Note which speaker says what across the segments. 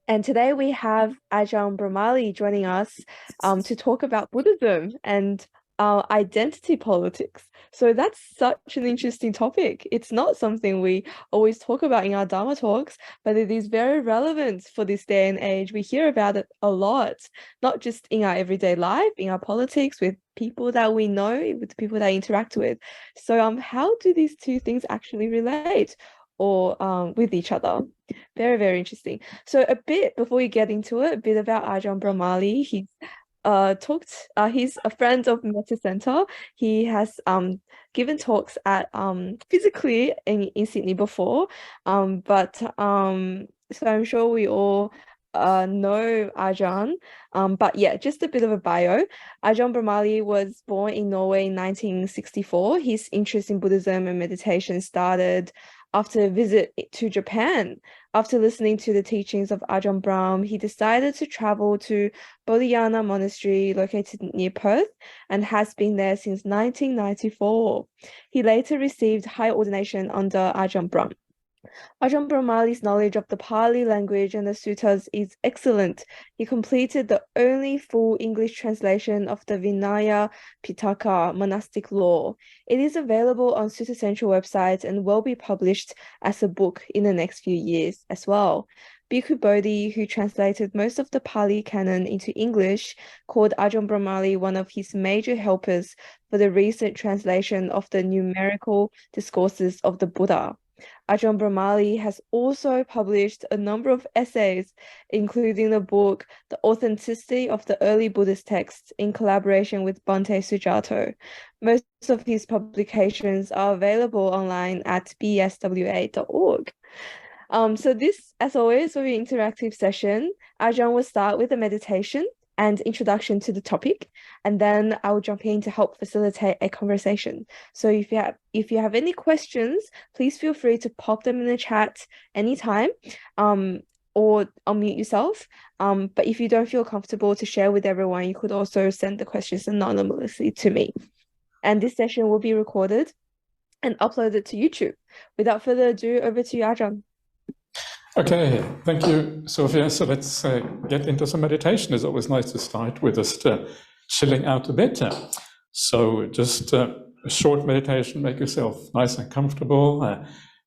Speaker 1: And today we have Ajahn Brahmali joining us to talk about Buddhism and identity politics. So that's such an interesting topic. It's not something we always talk about in our Dharma talks, but it is very relevant for this day and age. We hear about it a lot, not just in our everyday life, in our politics, with people that we know, with people that I interact with. So how do these two things actually relate or with each other? Very, very interesting. So a bit before we get into it, a bit about Ajahn Brahmali. He's a friend of Metta Center. He has given talks at physically in Sydney before. But so I'm sure we all know Ajahn. But yeah, just a bit of a bio. Ajahn Brahmali was born in Norway in 1964. His interest in Buddhism and meditation started after a visit to Japan. After listening to the teachings of Ajahn Brahm, he decided to travel to Bodhiana Monastery located near Perth and has been there since 1994. He later received high ordination under Ajahn Brahm. Ajahn Brahmali's knowledge of the Pali language and the suttas is excellent. He completed the only full English translation of the Vinaya Pitaka monastic law. It is available on Sutta Central website and will be published as a book in the next few years as well. Bhikkhu Bodhi, who translated most of the Pali canon into English, called Ajahn Brahmali one of his major helpers for the recent translation of the numerical discourses of the Buddha. Ajahn Brahmali has also published a number of essays, including the book The Authenticity of the Early Buddhist Texts in collaboration with Bhante Sujato. Most of his publications are available online at bswa.org. So this, as always, will be an interactive session. Ajahn will start with a meditation and introduction to the topic, and then I will jump in to help facilitate a conversation. So if you have any questions, please feel free to pop them in the chat anytime, or unmute yourself. But if you don't feel comfortable to share with everyone, you could also send the questions anonymously to me. And this session will be recorded and uploaded to YouTube. Without further ado, over to you, Ajahn.
Speaker 2: Okay, thank you, Sophia. So let's get into some meditation. It's always nice to start with just chilling out a bit. So just a short meditation, make yourself nice and comfortable.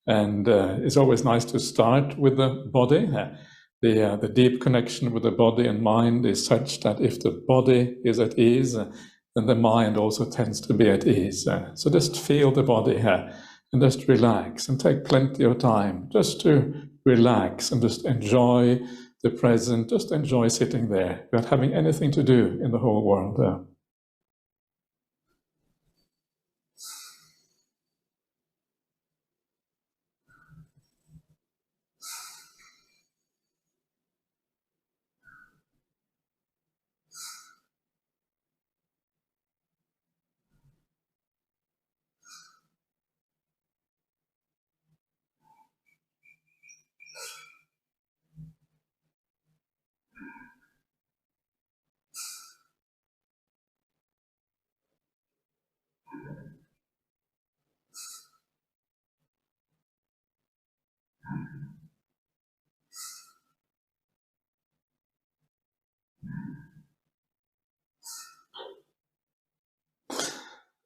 Speaker 2: And it's always nice to start with the body. The deep connection with the body and mind is such that if the body is at ease, then the mind also tends to be at ease. So just feel the body here and just relax and take plenty of time just to relax and just enjoy the present, just enjoy sitting there without having anything to do in the whole world.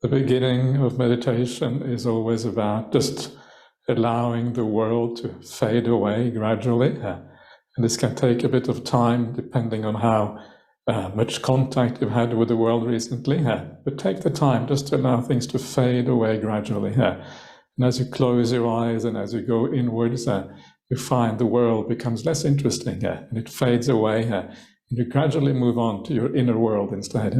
Speaker 2: The beginning of meditation is always about just allowing the world to fade away gradually. And this can take a bit of time depending on how much contact you've had with the world recently. But take the time just to allow things to fade away gradually. And as you close your eyes and as you go inwards, you find the world becomes less interesting and it fades away. And you gradually move on to your inner world instead.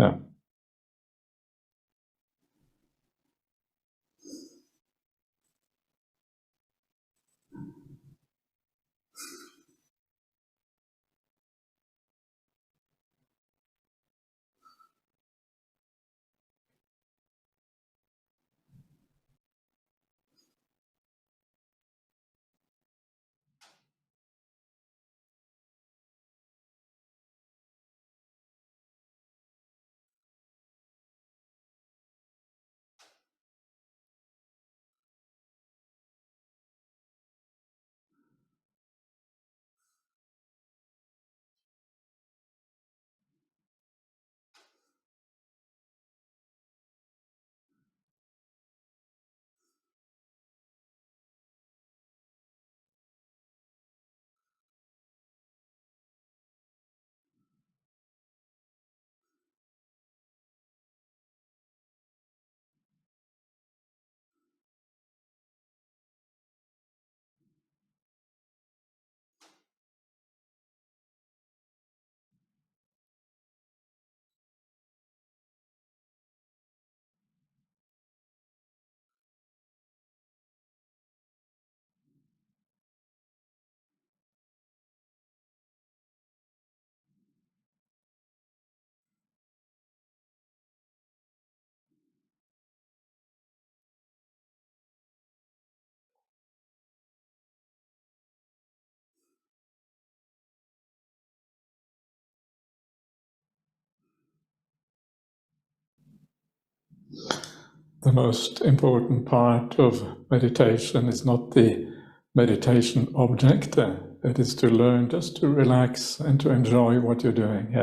Speaker 2: the most important part of meditation is not the meditation object. It is to learn just to relax and to enjoy what you're doing.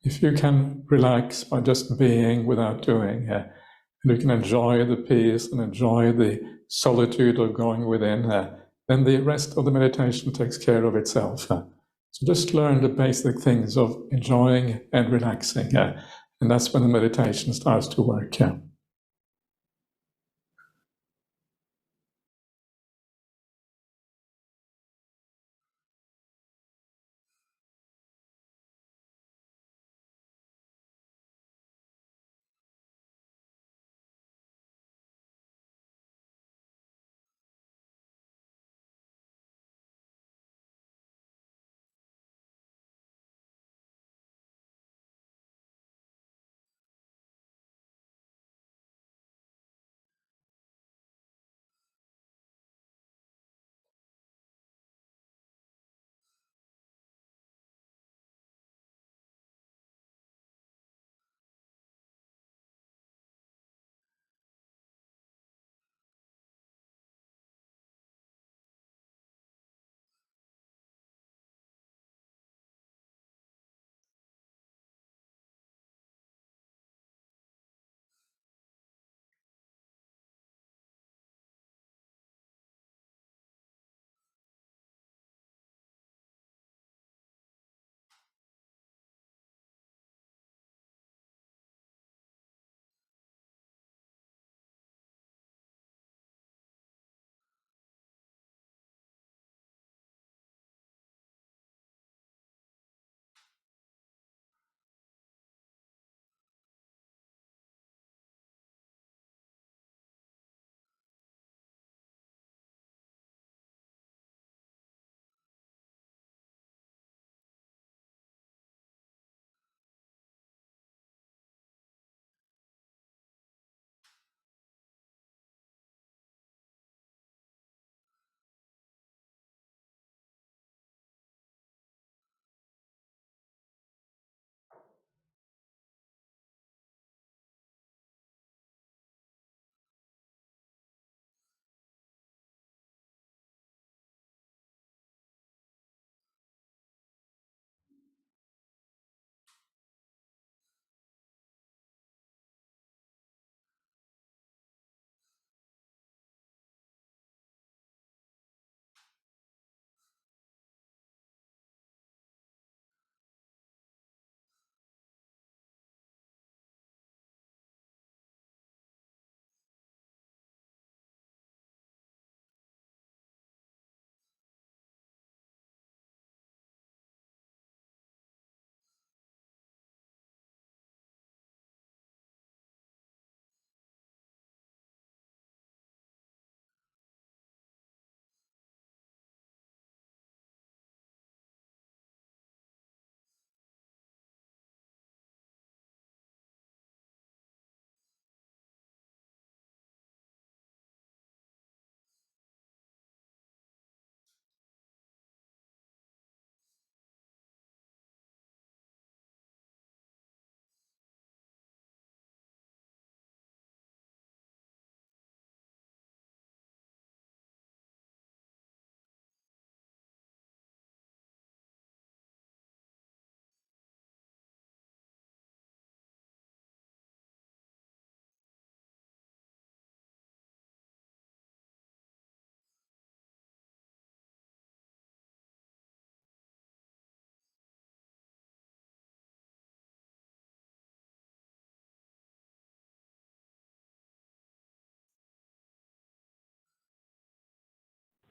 Speaker 2: If you can relax by just being without doing, and you can enjoy the peace and enjoy the solitude of going within, then the rest of the meditation takes care of itself. So just learn the basic things of enjoying and relaxing, and that's when the meditation starts to work.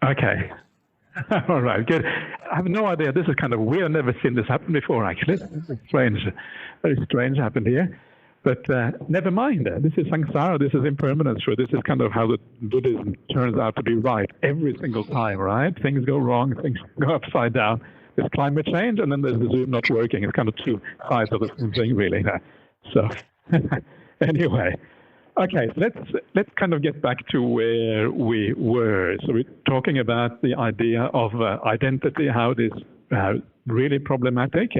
Speaker 3: Okay. All right, good. I have no idea. This is kind of weird. I've never seen this happen before, actually. It's strange. Very strange happened here. But never mind. This is samsara. This is impermanence. Sure, this is kind of how the Buddhism turns out to be right every single time, right? Things go wrong. Things go upside down. There's climate change, and then there's the Zoom not working. It's kind of two sides of the same thing, really. So anyway. Okay, so let's kind of get back to where we were. So we're talking about the idea of identity, how it is really problematic,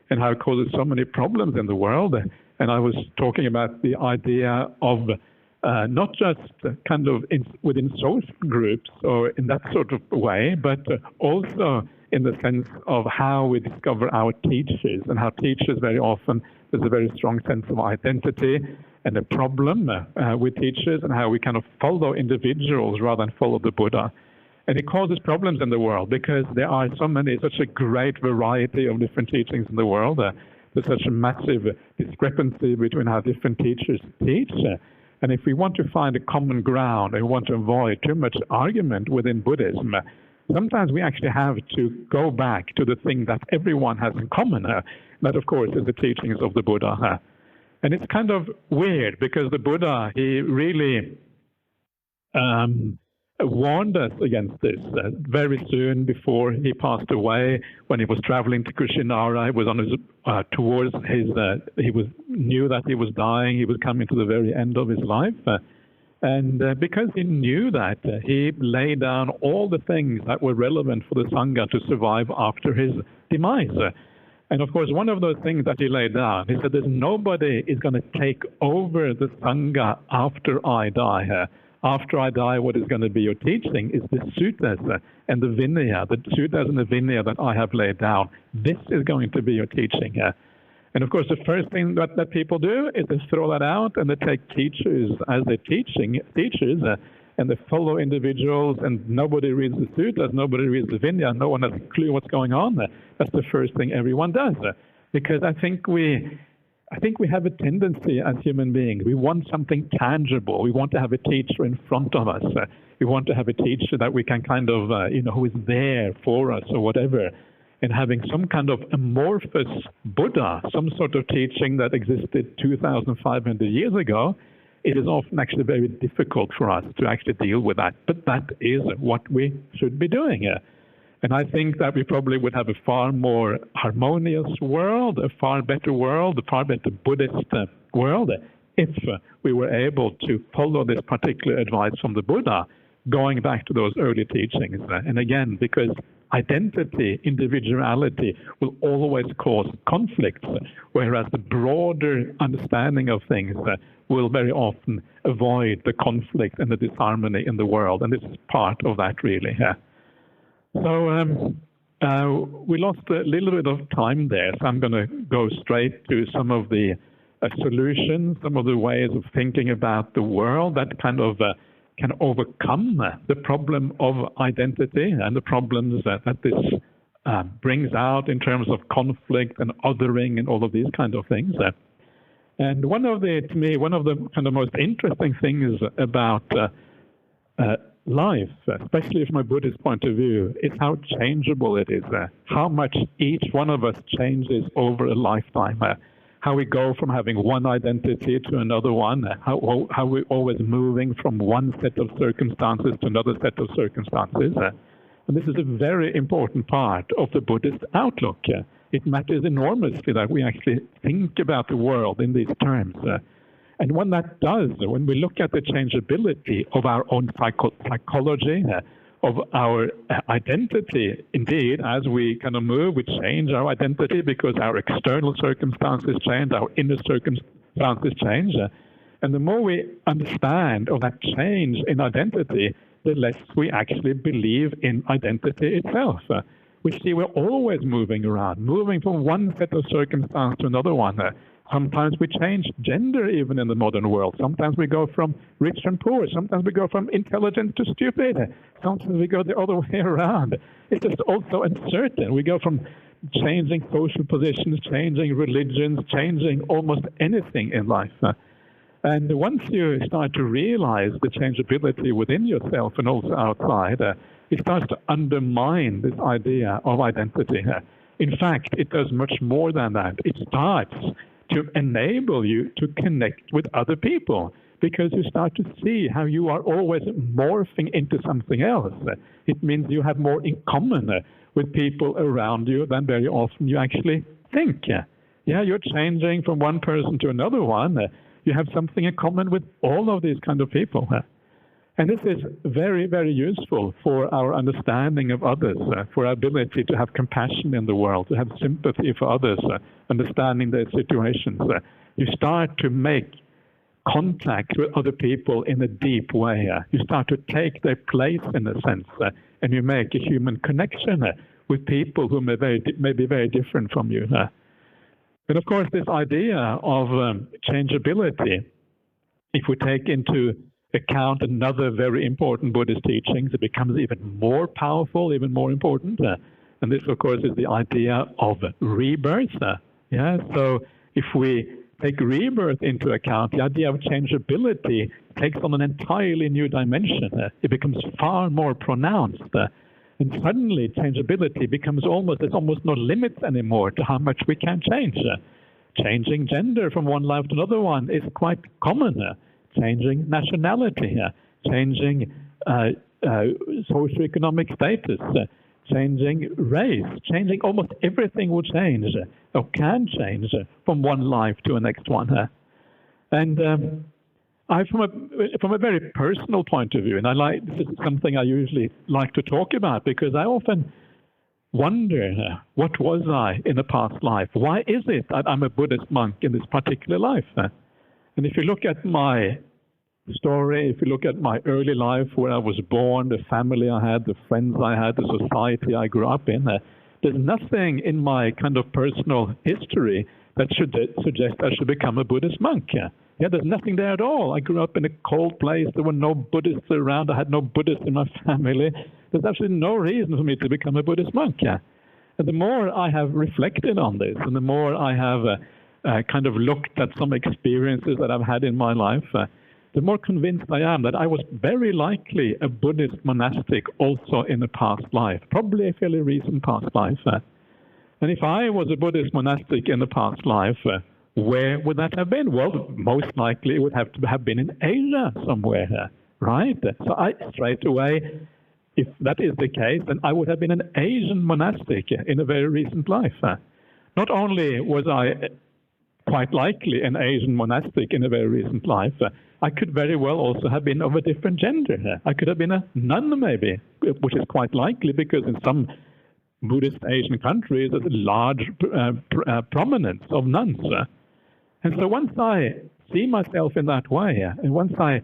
Speaker 3: and how it causes so many problems in the world. And I was talking about the idea of not just kind of within social groups or in that sort of way, but also in the sense of how we discover our teachers, and how teachers very often, there's a very strong sense of identity and a problem with teachers, and how we kind of follow individuals rather than follow the Buddha. And it causes problems in the world because there are such a great variety of different teachings in the world. There's such a massive discrepancy between how different teachers teach. And if we want to find a common ground and want to avoid too much argument within Buddhism, sometimes we actually have to go back to the thing that everyone has in common. That, of course, is the teachings of the Buddha. And it's kind of weird because the Buddha, he really warned us against this very soon before he passed away. When he was traveling to Kushinara, he was on his towards his. Knew that he was dying. He was coming to the very end of his life, and because he knew that, he laid down all the things that were relevant for the Sangha to survive after his demise. And of course, one of those things that he laid down, he said, "There's nobody is going to take over the Sangha after I die. After I die, what is going to be your teaching is the suttas and the vinaya, the suttas and the vinaya that I have laid down. This is going to be your teaching." And of course, the first thing that people do is they throw that out, and they take teachers as their teachers, and they follow individuals, and nobody reads the suttas, nobody reads the vinaya, no one has a clue what's going on. That's the first thing everyone does, because I think we have a tendency as human beings. We want something tangible. We want to have a teacher in front of us. We want to have a teacher that we can kind of, who is there for us or whatever. And having some kind of amorphous Buddha, some sort of teaching that existed 2,500 years ago, it is often actually very difficult for us to actually deal with that. But that is what we should be doing. And I think that we probably would have a far more harmonious world, a far better world, a far better Buddhist world, if we were able to follow this particular advice from the Buddha, going back to those early teachings. And again, because identity, individuality will always cause conflicts, whereas the broader understanding of things will very often avoid the conflict and the disharmony in the world. And this is part of that, really. So we lost a little bit of time there, so I'm going to go straight to some of the solutions, some of the ways of thinking about the world that kind of can overcome the problem of identity and the problems that this brings out in terms of conflict and othering and all of these kind of things. And to me, one of the kind of most interesting things about life, especially from a Buddhist point of view, is how changeable it is, how much each one of us changes over a lifetime, how we go from having one identity to another one, how we're always moving from one set of circumstances to another set of circumstances. And this is a very important part of the Buddhist outlook. It matters enormously that we actually think about the world in these terms. And when that does, when we look at the changeability of our own psychology, of our identity, indeed, as we kind of move, we change our identity because our external circumstances change, our inner circumstances change. And the more we understand of that change in identity, the less we actually believe in identity itself. We see we're always moving around, moving from one set of circumstances to another one. Sometimes we change gender even in the modern world. Sometimes we go from rich and poor. Sometimes we go from intelligent to stupid. Sometimes we go the other way around. It's just also uncertain. We go from changing social positions, changing religions, changing almost anything in life. And once you start to realize the changeability within yourself and also outside, it starts to undermine this idea of identity. In fact, it does much more than that. It starts to enable you to connect with other people, because you start to see how you are always morphing into something else. It means you have more in common with people around you than very often you actually think. Yeah, you're changing from one person to another one. You have something in common with all of these kind of people. And this is very, very useful for our understanding of others, for our ability to have compassion in the world, to have sympathy for others, understanding their situations. you start to make contact with other people in a deep way. You start to take their place in a sense, and you make a human connection with people who may be very different from you. And of course, this idea of changeability, if we take into account another very important Buddhist teachings, it becomes even more powerful, even more important. And this, of course, is the idea of rebirth. So if we take rebirth into account, the idea of changeability takes on an entirely new dimension. It becomes far more pronounced. And suddenly, changeability becomes there's almost no limits anymore to how much we can change. Changing gender from one life to another one is quite common. Changing nationality, changing socio-economic status, changing race, changing almost everything will change, or can change, from one life to the next one. And from a very personal point of view, and this is something I usually like to talk about, because I often wonder, what was I in a past life? Why is it that I'm a Buddhist monk in this particular life? And if you look at my story, if you look at my early life, where I was born, the family I had, the friends I had, the society I grew up in, there's nothing in my kind of personal history that should suggest I should become a Buddhist monk. There's nothing there at all. I grew up in a cold place. There were no Buddhists around. I had no Buddhists in my family. There's absolutely no reason for me to become a Buddhist monk. And the more I have reflected on this, and the more I have kind of looked at some experiences that I've had in my life, the more convinced I am that I was very likely a Buddhist monastic also in a past life, probably a fairly recent past life. And if I was a Buddhist monastic in a past life, where would that have been? Well, most likely it would have to have been in Asia somewhere, right? So I straight away, if that is the case, then I would have been an Asian monastic in a very recent life. Not only was I quite likely an Asian monastic in a very recent life, I could very well also have been of a different gender. I could have been a nun, maybe, which is quite likely, because in some Buddhist Asian countries there's a large prominence of nuns. And so once I see myself in that way, and once I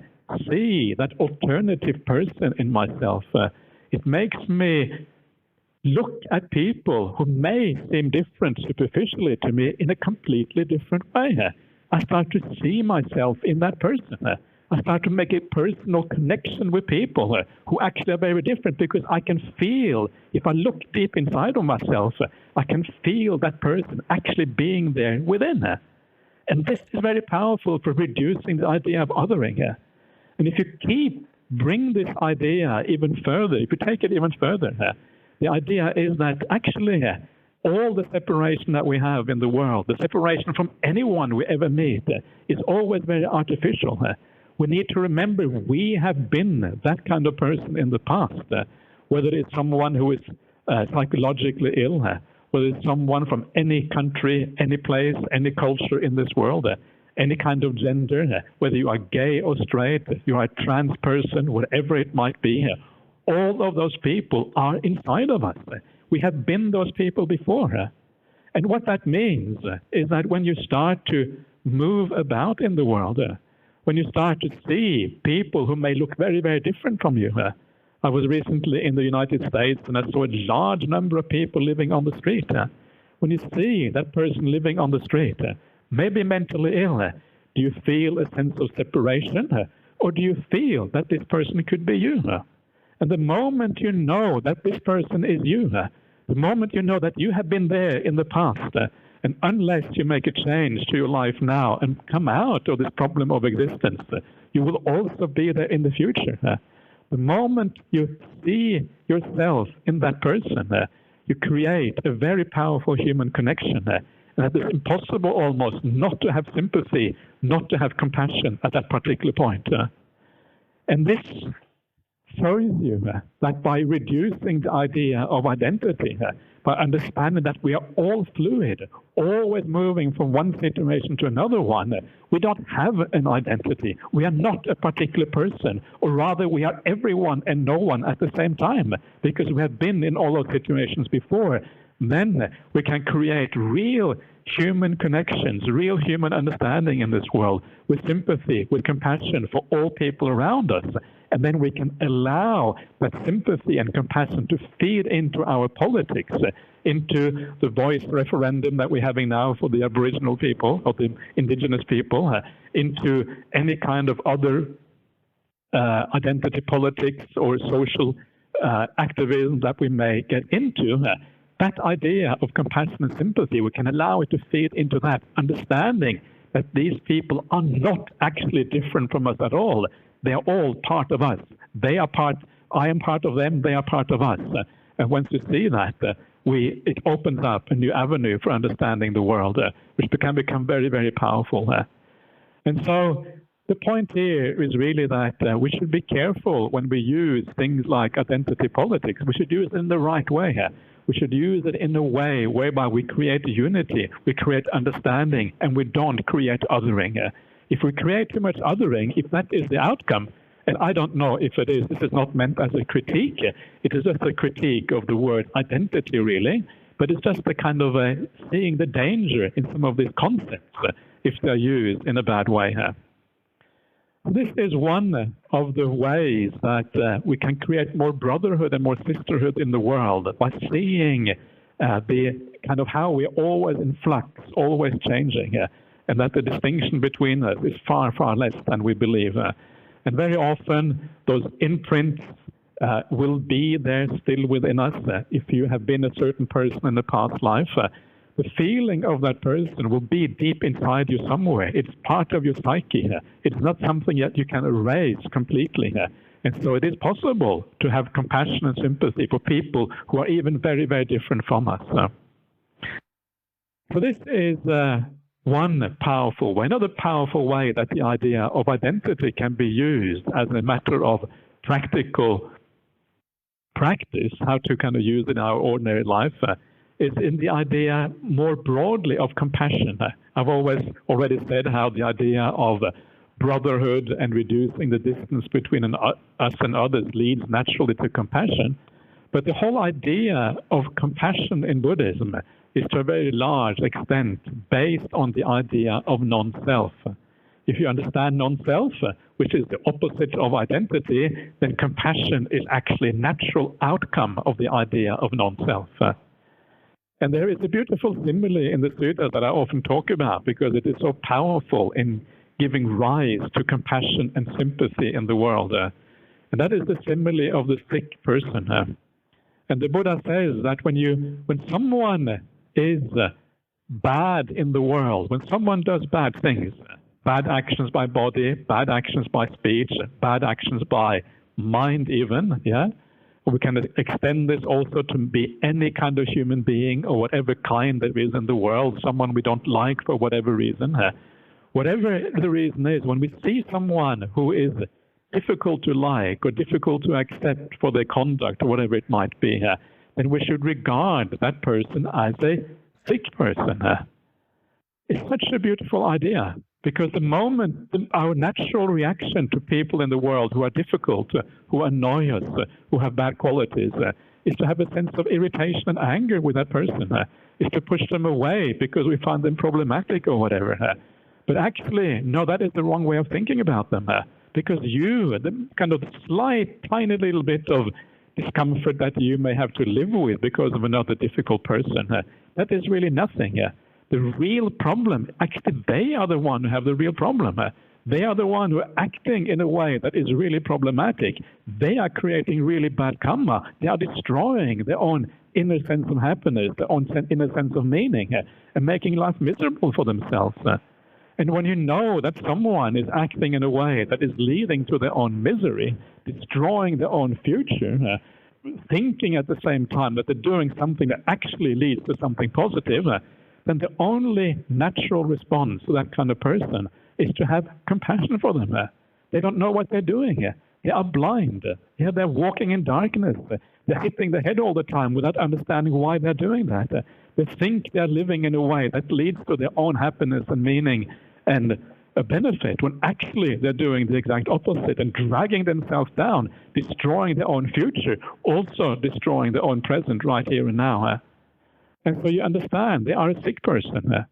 Speaker 3: see that alternative person in myself, it makes me look at people who may seem different superficially to me in a completely different way. I start to see myself in that person. I start to make a personal connection with people who actually are very different, because I can feel, if I look deep inside of myself, I can feel that person actually being there within. And this is very powerful for reducing the idea of othering. And if you bring this idea even further, if you take it even further, the idea is that actually all the separation that we have in the world, the separation from anyone we ever meet, is always very artificial. We need to remember we have been that kind of person in the past, whether it's someone who is psychologically ill, whether it's someone from any country, any place, any culture in this world, any kind of gender, whether you are gay or straight, you are a trans person, whatever it might be, all of those people are inside of us. We have been those people before. And what that means is that when you start to move about in the world, when you start to see people who may look very, very different from you. I was recently in the United States, and I saw a large number of people living on the street. When you see that person living on the street, maybe mentally ill, do you feel a sense of separation? Or do you feel that this person could be you? And the moment you know that this person is you, the moment you know that you have been there in the past, and unless you make a change to your life now and come out of this problem of existence, you will also be there in the future. The moment you see yourself in that person, you create a very powerful human connection. And it is impossible almost not to have sympathy, not to have compassion at that particular point. And this shows you that by reducing the idea of identity, by understanding that we are all fluid, always moving from one situation to another one, we don't have an identity. We are not a particular person, or rather we are everyone and no one at the same time, because we have been in all those situations before. Then we can create real human connections, real human understanding in this world, with sympathy, with compassion for all people around us. And then we can allow that sympathy and compassion to feed into our politics, into the voice referendum that we're having now for the Aboriginal people, or the indigenous people, into any kind of other identity politics or social activism that we may get into. That idea of compassion and sympathy, we can allow it to feed into that, understanding that these people are not actually different from us at all. They are all part of us. They are part, I am part of them, they are part of us. And once you see that, it opens up a new avenue for understanding the world, which can become very, very powerful. And so the point here is really that we should be careful when we use things like identity politics. We should use it in the right way. We should use it in a way whereby we create unity, we create understanding, and we don't create othering. If we create too much othering, if that is the outcome, and I don't know if it is, this is not meant as a critique, it is just a critique of the word identity, really, but it's just a kind of seeing the danger in some of these concepts if they're used in a bad way. This is one of the ways that we can create more brotherhood and more sisterhood in the world, by seeing the kind of how we're always in flux, always changing, and that the distinction between us is far, far less than we believe. And very often those imprints will be there still within us. If you have been a certain person in a past life, the feeling of that person will be deep inside you somewhere. It's part of your psyche. It's not something that you can erase completely. And so it is possible to have compassion and sympathy for people who are even very, very different from us. So this is one powerful way. Another powerful way that the idea of identity can be used as a matter of practical practice, how to kind of use it in our ordinary life, is in the idea more broadly of compassion. I've always already said how the idea of brotherhood and reducing the distance between us and others leads naturally to compassion. But the whole idea of compassion in Buddhism is to a very large extent based on the idea of non-self. If you understand non-self, which is the opposite of identity, then compassion is actually a natural outcome of the idea of non-self. And there is a beautiful simile in the sutta that I often talk about because it is so powerful in giving rise to compassion and sympathy in the world. And that is the simile of the sick person. And the Buddha says that when someone is bad in the world, when someone does bad things, bad actions by body, bad actions by speech, bad actions by mind even, we can extend this also to be any kind of human being or whatever kind there is in the world, someone we don't like for whatever reason. Whatever the reason is, when we see someone who is difficult to like or difficult to accept for their conduct or whatever it might be, then we should regard that person as a sick person. It's such a beautiful idea, because the moment our natural reaction to people in the world who are difficult, who annoy us, who have bad qualities, is to have a sense of irritation and anger with that person, is to push them away because we find them problematic or whatever. But actually, no, that is the wrong way of thinking about them, because the kind of slight, tiny little bit of discomfort that you may have to live with because of another difficult person, that is really nothing. The real problem, actually, they are the one who have the real problem. They are the one who are acting in a way that is really problematic. They are creating really bad karma. They are destroying their own inner sense of happiness, their own inner sense of meaning, and making life miserable for themselves. And when you know that someone is acting in a way that is leading to their own misery, destroying their own future, thinking at the same time that they're doing something that actually leads to something positive, then the only natural response to that kind of person is to have compassion for them. They don't know what they're doing. They are blind. They're walking in darkness. They're hitting their head all the time without understanding why they're doing that. They think they're living in a way that leads to their own happiness and meaning and a benefit, when actually they're doing the exact opposite and dragging themselves down, destroying their own future, also destroying their own present right here and now. And so you understand, they are a sick person.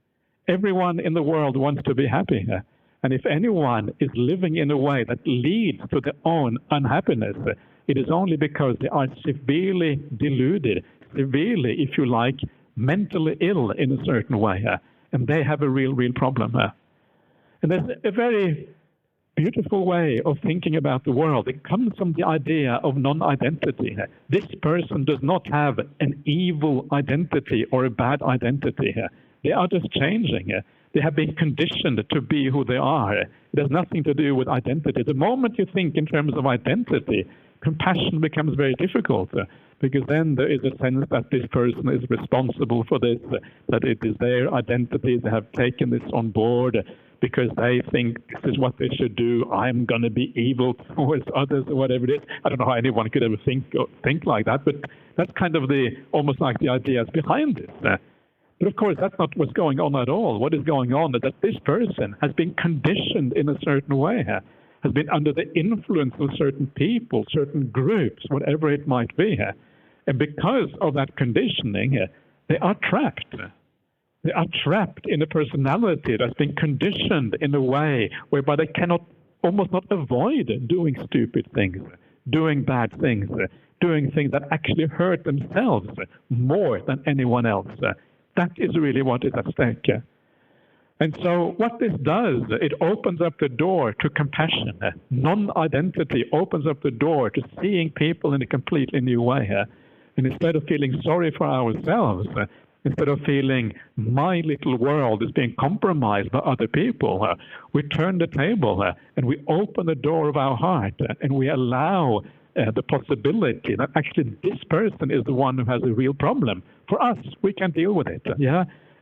Speaker 3: Everyone in the world wants to be happy. And if anyone is living in a way that leads to their own unhappiness, it is only because they are severely deluded, severely, if you like, mentally ill in a certain way. And they have a real problem. And there's a very beautiful way of thinking about the world. It comes from the idea of non-identity. This person does not have an evil identity or a bad identity. They are just changing. They have been conditioned to be who they are. It has nothing to do with identity. The moment you think in terms of identity, compassion becomes very difficult, because then there is a sense that this person is responsible for this, that it is their identity, they have taken this on board because they think this is what they should do. I'm going to be evil towards others, or whatever it is. I don't know how anyone could ever think like that, but that's kind of almost like the ideas behind this. But of course, that's not what's going on at all. What is going on is that this person has been conditioned in a certain way, has been under the influence of certain people, certain groups, whatever it might be. And because of that conditioning, they are trapped. They are trapped in a personality that's been conditioned in a way whereby they cannot, almost not avoid doing stupid things, doing bad things, doing things that actually hurt themselves more than anyone else. That is really what is at stake. And so what this does, it opens up the door to compassion. Non-identity opens up the door to seeing people in a completely new way. And instead of feeling sorry for ourselves, instead of feeling my little world is being compromised by other people, we turn the table and we open the door of our heart and we allow the possibility that actually this person is the one who has a real problem. For us, we can deal with it.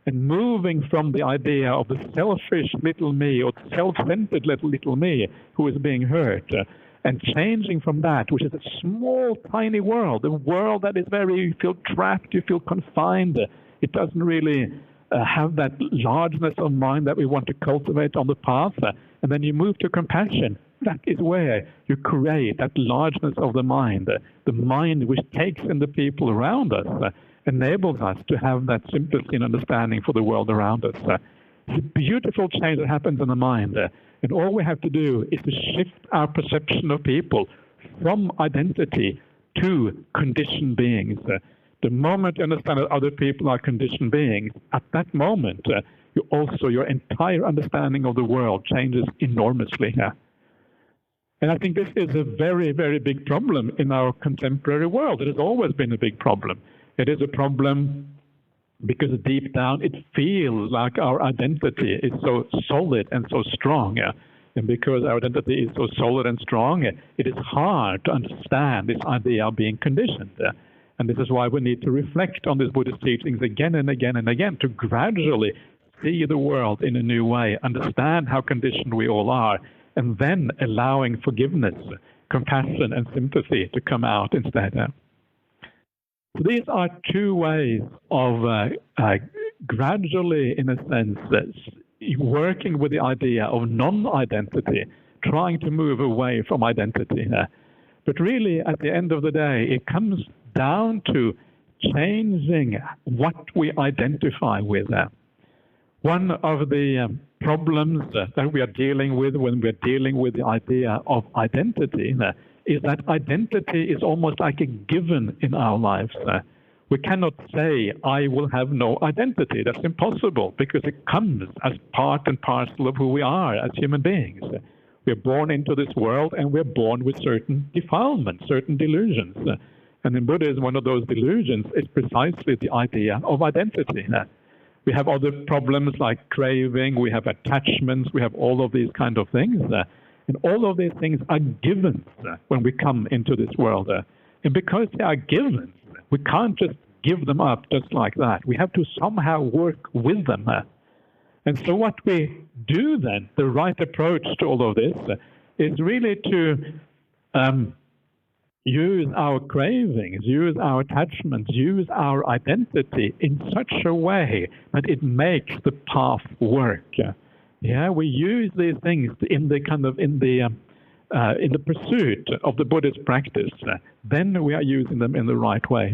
Speaker 3: And moving from the idea of the selfish little me or the self-centered little me who is being hurt, and changing from that, which is a small, tiny world, a world that is you feel trapped, you feel confined. It doesn't really have that largeness of mind that we want to cultivate on the path. And then you move to compassion. That is where you create that largeness of the mind which takes in the people around us, enables us to have that sympathy and understanding for the world around us. It's a beautiful change that happens in the mind. And all we have to do is to shift our perception of people from identity to conditioned beings. The moment you understand that other people are conditioned beings, at that moment, your entire understanding of the world changes enormously. And I think this is a very, very big problem in our contemporary world. It has always been a big problem. It is a problem because deep down it feels like our identity is so solid and so strong. And because our identity is so solid and strong, it is hard to understand this idea of being conditioned. And this is why we need to reflect on these Buddhist teachings again and again and again to gradually see the world in a new way, understand how conditioned we all are, and then allowing forgiveness, compassion, and sympathy to come out instead. So these are two ways of gradually, in a sense, working with the idea of non-identity, trying to move away from identity. But really, at the end of the day, it comes down to changing what we identify with. One of the problems that we are dealing with when we're dealing with the idea of identity is that identity is almost like a given in our lives. We cannot say, I will have no identity. That's impossible, because it comes as part and parcel of who we are as human beings. We're born into this world, and we're born with certain defilements, certain delusions. And in Buddhism, one of those delusions is precisely the idea of identity. We have other problems like craving, we have attachments, we have all of these kind of things. And all of these things are givens when we come into this world. And because they are givens, we can't just give them up just like that. We have to somehow work with them. And so what we do then, the right approach to all of this, is really to use our cravings, use our attachments, use our identity in such a way that it makes the path work. We use these things in the pursuit of the Buddhist practice. Then we are using them in the right way.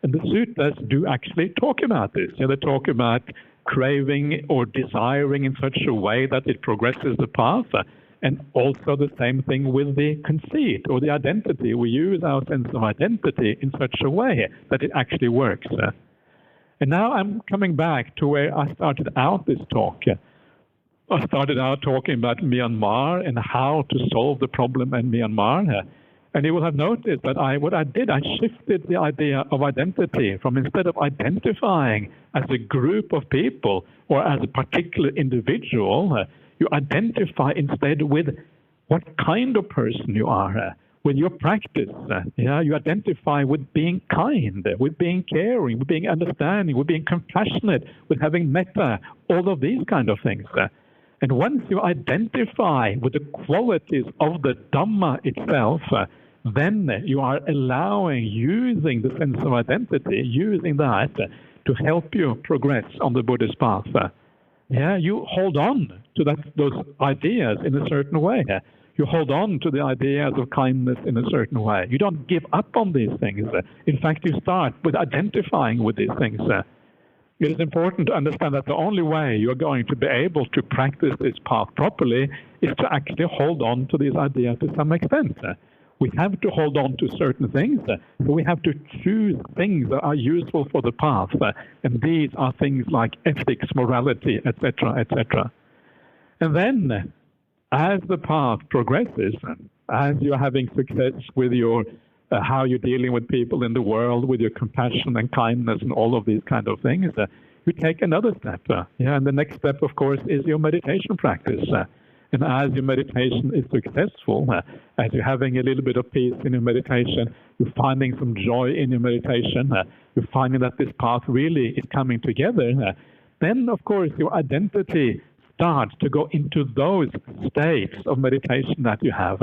Speaker 3: And the suttas do actually talk about this. They talk about craving or desiring in such a way that it progresses the path. And also the same thing with the conceit or the identity. We use our sense of identity in such a way that it actually works. And now I'm coming back to where I started out this talk. I started out talking about Myanmar and how to solve the problem in Myanmar. And you will have noticed that I shifted the idea of identity from, instead of identifying as a group of people or as a particular individual, you identify instead with what kind of person you are, with your practice. You identify with being kind, with being caring, with being understanding, with being compassionate, with having metta, all of these kind of things. And once you identify with the qualities of the Dhamma itself, then you are using the sense of identity, using that to help you progress on the Buddhist path. You hold on to those ideas in a certain way. You hold on to the ideas of kindness in a certain way. You don't give up on these things. In fact, you start with identifying with these things. It is important to understand that the only way you're going to be able to practice this path properly is to actually hold on to these ideas to some extent. We have to hold on to certain things, but we have to choose things that are useful for the path. And these are things like ethics, morality, etc., etc. And then, as the path progresses, as you're having success with your how you're dealing with people in the world, with your compassion and kindness and all of these kind of things, you take another step. And the next step, of course, is your meditation practice. And as your meditation is successful, as you're having a little bit of peace in your meditation, you're finding some joy in your meditation, you're finding that this path really is coming together, then, of course, your identity starts to go into those states of meditation that you have.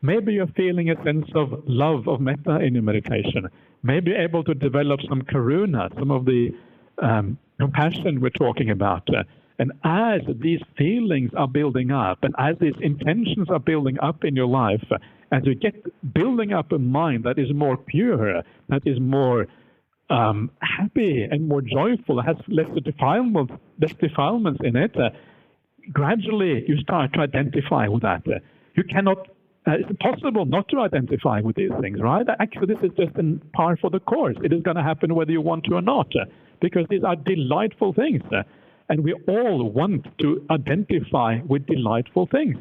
Speaker 3: Maybe you're feeling a sense of love, of metta in your meditation. Maybe you're able to develop some karuna, some of the compassion we're talking about. And as these feelings are building up, and as these intentions are building up in your life, as you get building up a mind that is more pure, that is more happy and more joyful, has less defilements in it, gradually you start to identify with that. You cannot. It's impossible not to identify with these things, right? Actually, this is just a par for the course. It is going to happen whether you want to or not, because these are delightful things. And we all want to identify with delightful things.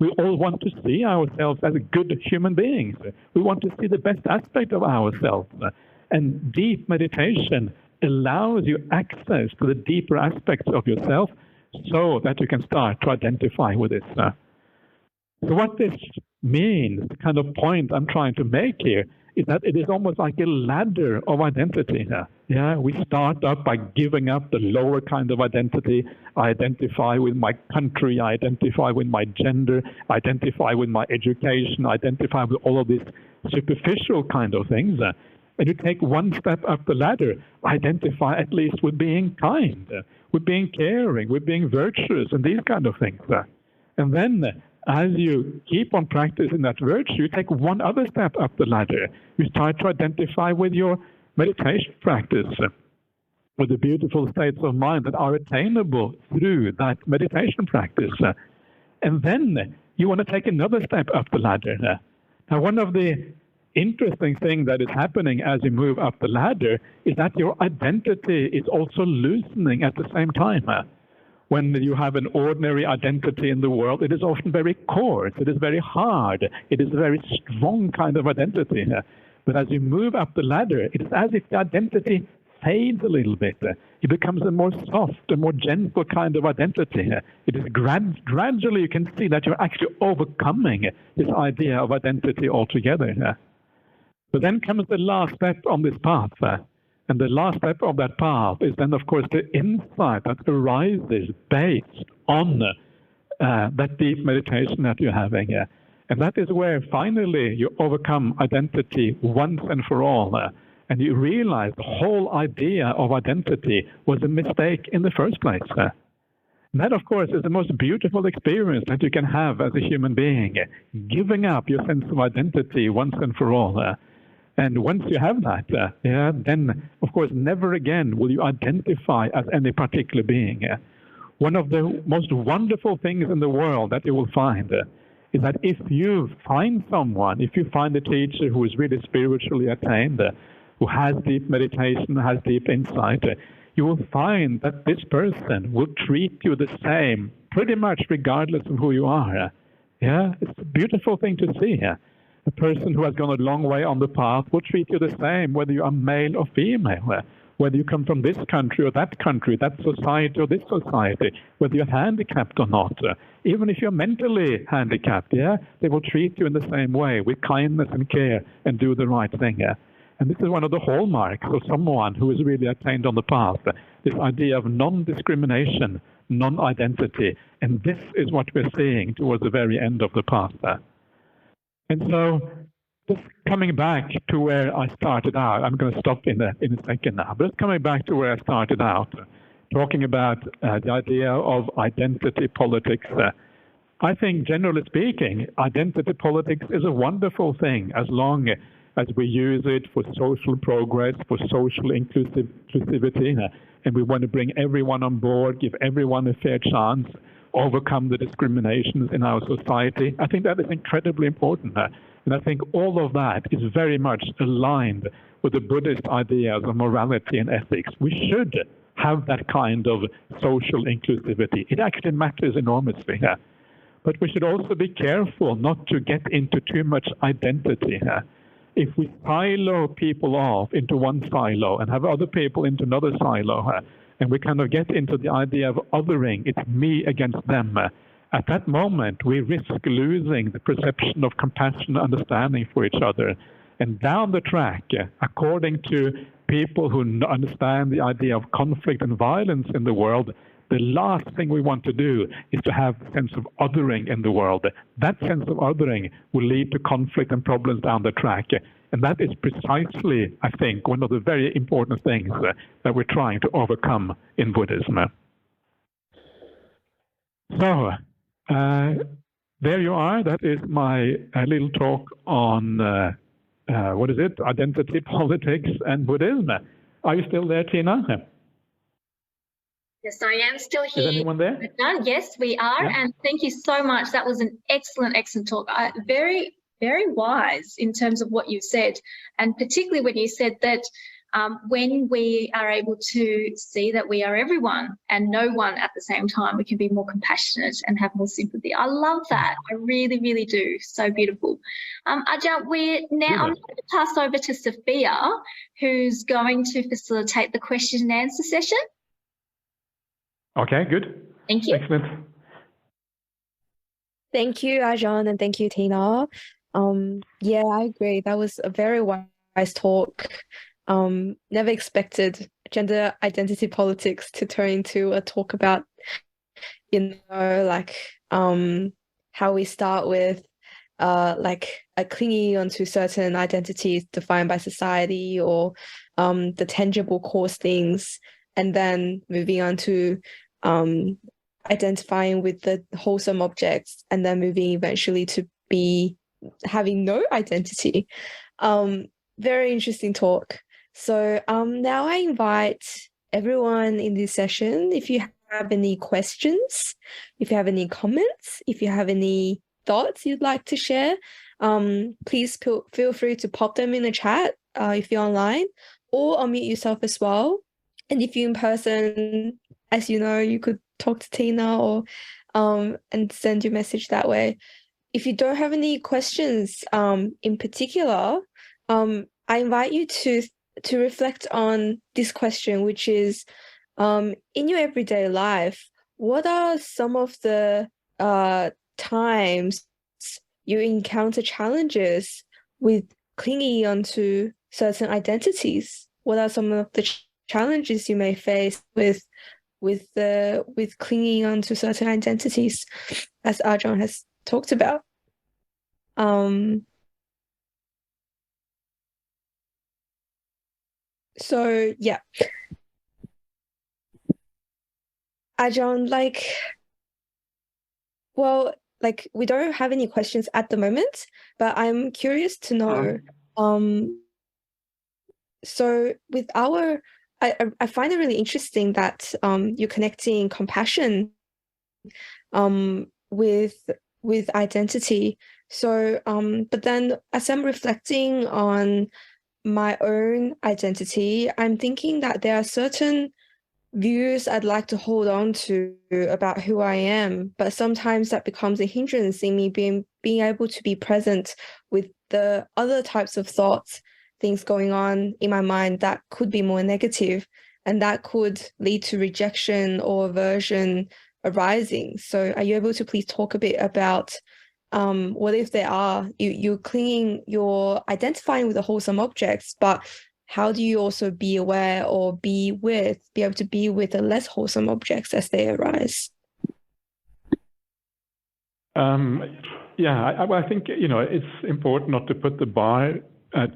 Speaker 3: We all want to see ourselves as good human beings. We want to see the best aspect of ourselves. And deep meditation allows you access to the deeper aspects of yourself so that you can start to identify with this. So what this means, the kind of point I'm trying to make here, is that it is almost like a ladder of identity. We start up by giving up the lower kind of identity. I identify with my country, I identify with my gender, I identify with my education, I identify with all of these superficial kind of things. And you take one step up the ladder, identify at least with being kind, with being caring, with being virtuous, and these kind of things. And then, as you keep on practicing that virtue, you take one other step up the ladder. You start to identify with your meditation practice, with the beautiful states of mind that are attainable through that meditation practice. And then you want to take another step up the ladder. Now, one of the interesting things that is happening as you move up the ladder is that your identity is also loosening at the same time. When you have an ordinary identity in the world, it is often very coarse, it is very hard, it is a very strong kind of identity. But as you move up the ladder, it is as if the identity fades a little bit. It becomes a more soft, a more gentle kind of identity. It is gradually you can see that you're actually overcoming this idea of identity altogether. But then comes the last step on this path. And the last step of that path is then, of course, the insight that arises based on that deep meditation that you're having. And that is where finally you overcome identity once and for all. And you realize the whole idea of identity was a mistake in the first place. And that, of course, is the most beautiful experience that you can have as a human being, giving up your sense of identity once and for all. And once you have that, then, of course, never again will you identify as any particular being. One of the most wonderful things in the world that you will find is that if you find someone, if you find a teacher who is really spiritually attained, who has deep meditation, has deep insight, you will find that this person will treat you the same, pretty much regardless of who you are. Yeah, it's a beautiful thing to see. A person who has gone a long way on the path will treat you the same, whether you are male or female, whether you come from this country or that society or this society, whether you're handicapped or not. Even if you're mentally handicapped, they will treat you in the same way, with kindness and care, and do the right thing. And this is one of the hallmarks of someone who is really attained on the path, this idea of non-discrimination, non-identity. And this is what we're seeing towards the very end of the path. And so, just coming back to where I started out, I'm going to stop in a second now, but just coming back to where I started out, talking about the idea of identity politics. I think, generally speaking, identity politics is a wonderful thing as long as we use it for social progress, for social inclusivity, and we want to bring everyone on board, give everyone a fair chance, overcome the discriminations in our society. I think that is incredibly important. And I think all of that is very much aligned with the Buddhist ideas of morality and ethics. We should have that kind of social inclusivity. It actually matters enormously. But we should also be careful not to get into too much identity. If we silo people off into one silo and have other people into another silo, and we kind of get into the idea of othering, it's me against them, at that moment we risk losing the perception of compassion and understanding for each other. And down the track, according to people who understand the idea of conflict and violence in the world, the last thing we want to do is to have a sense of othering in the world. That sense of othering will lead to conflict and problems down the track. And that is precisely, I think, one of the very important things that we're trying to overcome in Buddhism. So, there you are. That is my little talk on, identity politics and Buddhism. Are you still there, Tina?
Speaker 4: Yes, I am still here.
Speaker 3: Is anyone there?
Speaker 4: Yes, we are. Yeah. And thank you so much. That was an excellent talk. Very, very wise in terms of what you said. And particularly when you said that when we are able to see that we are everyone and no one at the same time, we can be more compassionate and have more sympathy. I love that. I really, really do. So beautiful. Ajahn, I'm going to pass over to Sophia, who's going to facilitate the question and answer session.
Speaker 3: Okay, good.
Speaker 4: Thank you.
Speaker 3: Excellent.
Speaker 1: Thank you, Ajahn, and thank you, Tina. Yeah, I agree. That was a very wise talk. Never expected gender identity politics to turn into a talk about, how we start with clinging onto certain identities defined by society or the tangible cause things, and then moving on to identifying with the wholesome objects, and then moving eventually to be having no identity. Very interesting talk. So now I invite everyone in this session, if you have any questions, if you have any comments, if you have any thoughts you'd like to share, please feel free to pop them in the chat if you're online, or unmute yourself as well. And if you're in person, as you know, you could talk to Tina or and send your message that way. If you don't have any questions in particular, I invite you to reflect on this question, which is, in your everyday life, what are some of the times you encounter challenges with clinging onto certain identities? What are some of the challenges you may face with clinging onto certain identities, as Ajahn has talked about? So yeah, Ajahn, we don't have any questions at the moment, but I'm curious to know, so with our, I find it really interesting that you're connecting compassion with identity. So but then as I'm reflecting on my own identity, I'm thinking that there are certain views I'd like to hold on to about who I am, but sometimes that becomes a hindrance in me being able to be present with the other types of thoughts, things going on in my mind that could be more negative, and that could lead to rejection or aversion arising. So are you able to please talk a bit about what if there are you're identifying with the wholesome objects, but how do you also be aware or be able to be with the less wholesome objects as they arise?
Speaker 3: Yeah, I think, it's important not to put the bar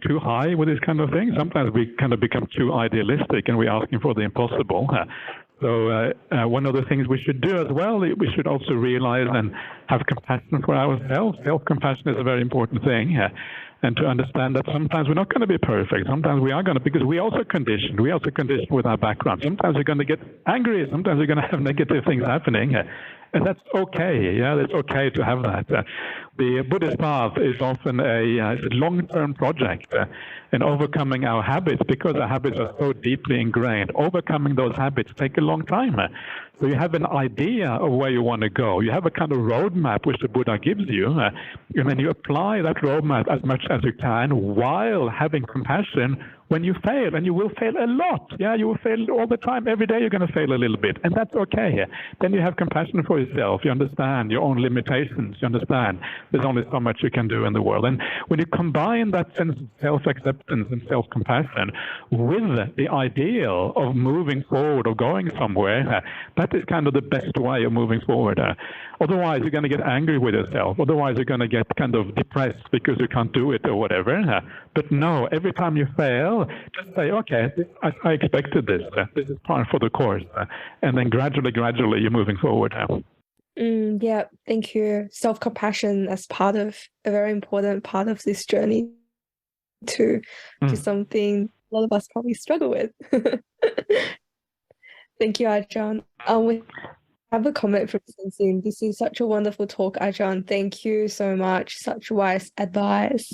Speaker 3: too high with this kind of thing. Sometimes we kind of become too idealistic and we're asking for the impossible. So one of the things we should do as well, we should also realize and have compassion for ourselves. Self-compassion is a very important thing. And to understand that sometimes we're not going to be perfect. Sometimes we are going to, because we also conditioned. We also conditioned with our background. Sometimes we're going to get angry. Sometimes we're going to have negative things happening. And that's okay. Yeah, it's okay to have that. The Buddhist path is often a long-term project in overcoming our habits, because our habits are so deeply ingrained. Overcoming those habits take a long time. So you have an idea of where you want to go. You have a kind of roadmap which the Buddha gives you, and then you apply that roadmap as much as you can while having compassion when you fail, and you will fail a lot. Yeah, you will fail all the time. Every day you're going to fail a little bit, and that's okay. Then you have compassion for yourself. You understand your own limitations. You understand there's only so much you can do in the world. And when you combine that sense of self-acceptance and self-compassion with the ideal of moving forward or going somewhere, that is kind of the best way of moving forward. Otherwise, you're going to get angry with yourself. Otherwise, you're going to get kind of depressed because you can't do it or whatever. But no, every time you fail, just say, okay, I expected this. This is part for the course. And then gradually, you're moving forward.
Speaker 1: Yeah, thank you. Self-compassion as part of a very important part of this journey to something a lot of us probably struggle with. Thank you, Ajahn. We have a comment from Sensing. This is such a wonderful talk, Ajahn. Thank you so much. Such wise advice.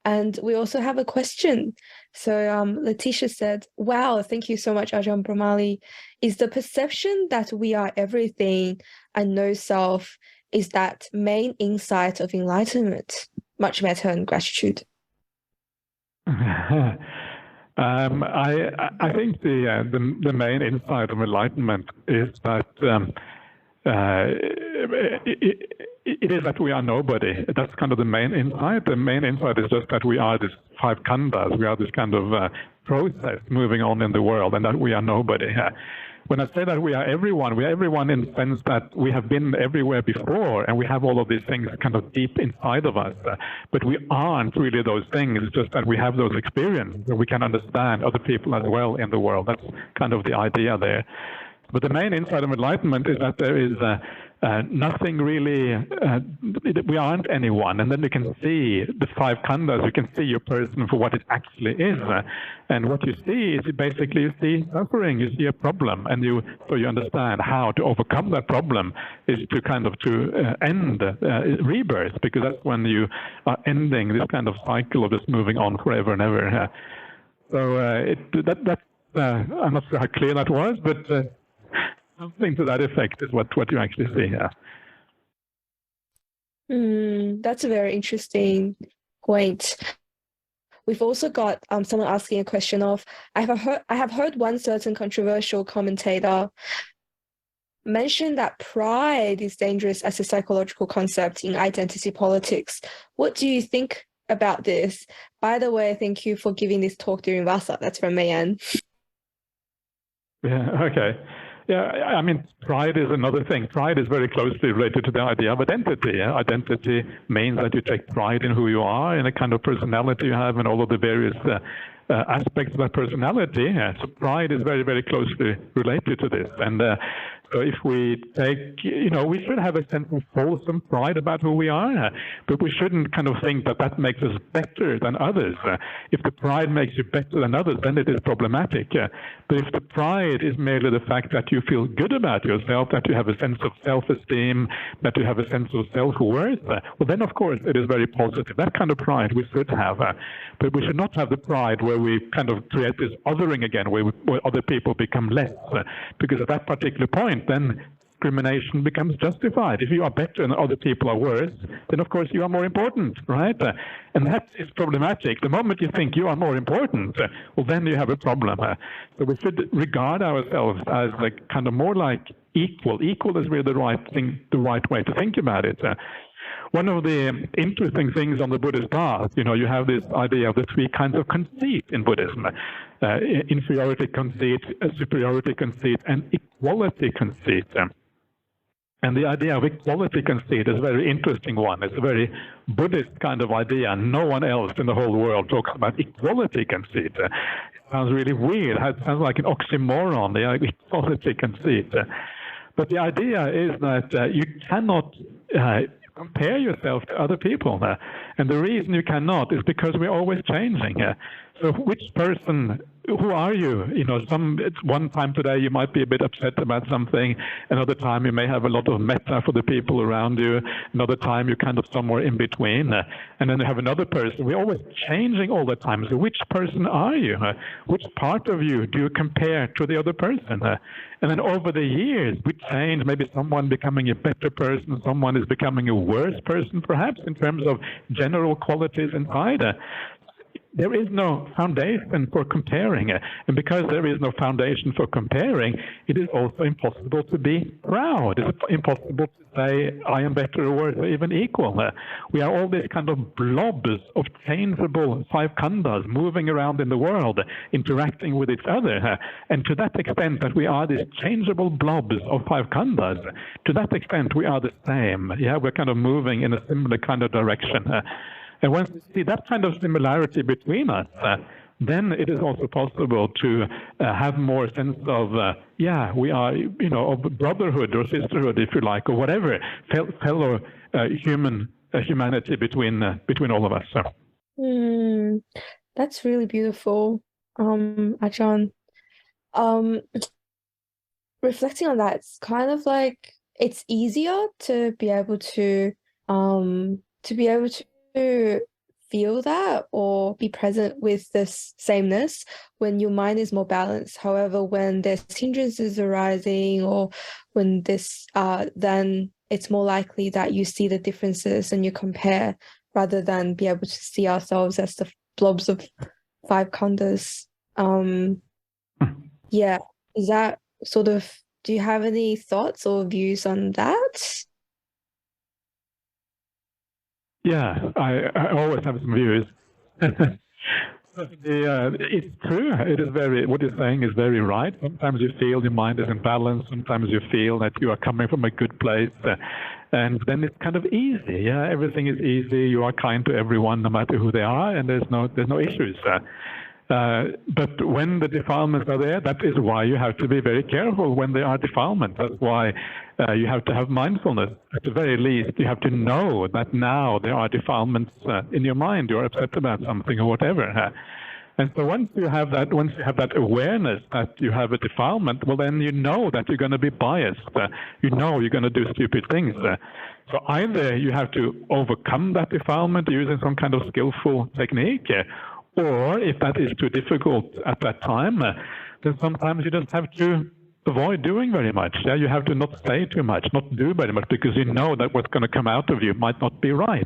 Speaker 1: And we also have a question. So Letitia said, wow, thank you so much, Ajahn Brahmali. Is the perception that we are everything and no self, is that main insight of enlightenment? Much metta and gratitude.
Speaker 3: I think the main insight of enlightenment is that it is that we are nobody. That's kind of the main insight. The main insight is just that we are these five khandhas. We are this kind of process moving on in the world, and that we are nobody. When I say that we are everyone in the sense that we have been everywhere before, and we have all of these things kind of deep inside of us. But we aren't really those things. It's just that we have those experiences, and we can understand other people as well in the world. That's kind of the idea there. But the main insight of enlightenment is that there is nothing really, we aren't anyone. And then you can see the five khandhas, you can see your person for what it actually is. And what you see is basically you see suffering, you see a problem, and so you understand how to overcome that problem is to kind of end rebirth, because that's when you are ending this kind of cycle of just moving on forever and ever. So I'm not sure how clear that was, but something to that effect is what you actually see here.
Speaker 1: That's a very interesting point. We've also got someone asking a question of, I have heard one certain controversial commentator mention that pride is dangerous as a psychological concept in identity politics. What do you think about this? By the way, thank you for giving this talk during Vasa. That's from Mayan.
Speaker 3: Yeah, okay. Yeah, I mean, pride is another thing. Pride is very closely related to the idea of identity. Yeah? Identity means that you take pride in who you are, in the kind of personality you have, and all of the various aspects of that personality. Yeah. So pride is very, very closely related to this. And So if we take, we should have a sense of wholesome pride about who we are, but we shouldn't kind of think that that makes us better than others. If the pride makes you better than others, then it is problematic. But if the pride is merely the fact that you feel good about yourself, that you have a sense of self-esteem, that you have a sense of self-worth, well, then of course it is very positive. That kind of pride we should have. But we should not have the pride where we kind of create this othering again, where other people become less. Because at that particular point, then discrimination becomes justified. If you are better and other people are worse, then of course you are more important, right? And that is problematic. The moment you think you are more important, well, then you have a problem. So we should regard ourselves as like kind of more like equal. Equal is really the right thing, the right way to think about it. One of the interesting things on the Buddhist path, you have this idea of the three kinds of conceit in Buddhism. Inferiority conceit, superiority conceit, and equality conceit. And the idea of equality conceit is a very interesting one. It's a very Buddhist kind of idea. No one else in the whole world talks about equality conceit. It sounds really weird. It sounds like an oxymoron, the equality conceit. But the idea is that you cannot compare yourself to other people. And the reason you cannot is because we're always changing. So which person, who are you? It's one time today you might be a bit upset about something. Another time you may have a lot of metta for the people around you. Another time you're kind of somewhere in between. And then you have another person. We're always changing all the time. So which person are you? Which part of you do you compare to the other person? And then over the years, we change. Maybe someone becoming a better person, someone is becoming a worse person, perhaps, in terms of general qualities inside. There is no foundation for comparing. And because there is no foundation for comparing, it is also impossible to be proud. It's impossible to say, I am better or worse or even equal. We are all these kind of blobs of changeable five khandhas moving around in the world, interacting with each other. And to that extent that we are these changeable blobs of five khandhas, to that extent we are the same. Yeah, we're kind of moving in a similar kind of direction. And once you see that kind of similarity between us, then it is also possible to have more sense of, we are, of brotherhood or sisterhood, if you like, or whatever, fellow humanity between all of us. So.
Speaker 1: That's really beautiful, Ajahn. Reflecting on that, it's kind of like it's easier to be able to feel that or be present with this sameness when your mind is more balanced. However, when there's hindrances arising or when this, then it's more likely that you see the differences and you compare rather than be able to see ourselves as the blobs of five khandhas. Yeah, is that sort of, do you have any thoughts or views on that?
Speaker 3: Yeah, I always have some views. It's true. It is what you're saying is very right. Sometimes you feel your mind is in balance. Sometimes you feel that you are coming from a good place. And then it's kind of easy. Yeah, everything is easy. You are kind to everyone, no matter who they are, and there's no issues. But when the defilements are there, that is why you have to be very careful when there are defilements. That's why you have to have mindfulness. At the very least, you have to know that now there are defilements in your mind. You're upset about something or whatever. And so once you have that awareness that you have a defilement, well, then you know that you're going to be biased. You know you're going to do stupid things. So either you have to overcome that defilement using some kind of skillful technique, or if that is too difficult at that time, then sometimes you just have to avoid doing very much. Yeah, you have to not say too much, not do very much, because you know that what's going to come out of you might not be right.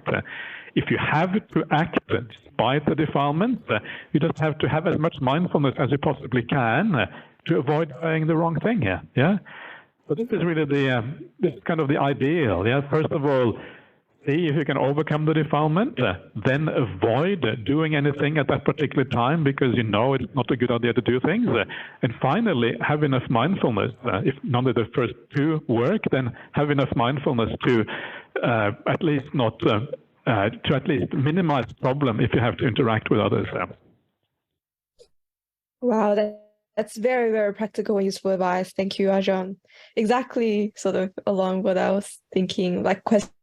Speaker 3: If you have to act despite the defilement, you just have to have as much mindfulness as you possibly can to avoid saying the wrong thing. Yeah. So this is really this kind of the ideal. Yeah. First of all, see if you can overcome the defilement, then avoid doing anything at that particular time because you know it's not a good idea to do things. And finally, have enough mindfulness. If none of the first two work, then have enough mindfulness to at least minimize the problem if you have to interact with others.
Speaker 1: Wow, That's very, very practical and useful advice. Thank you, Ajahn. Exactly sort of along what I was thinking, like questions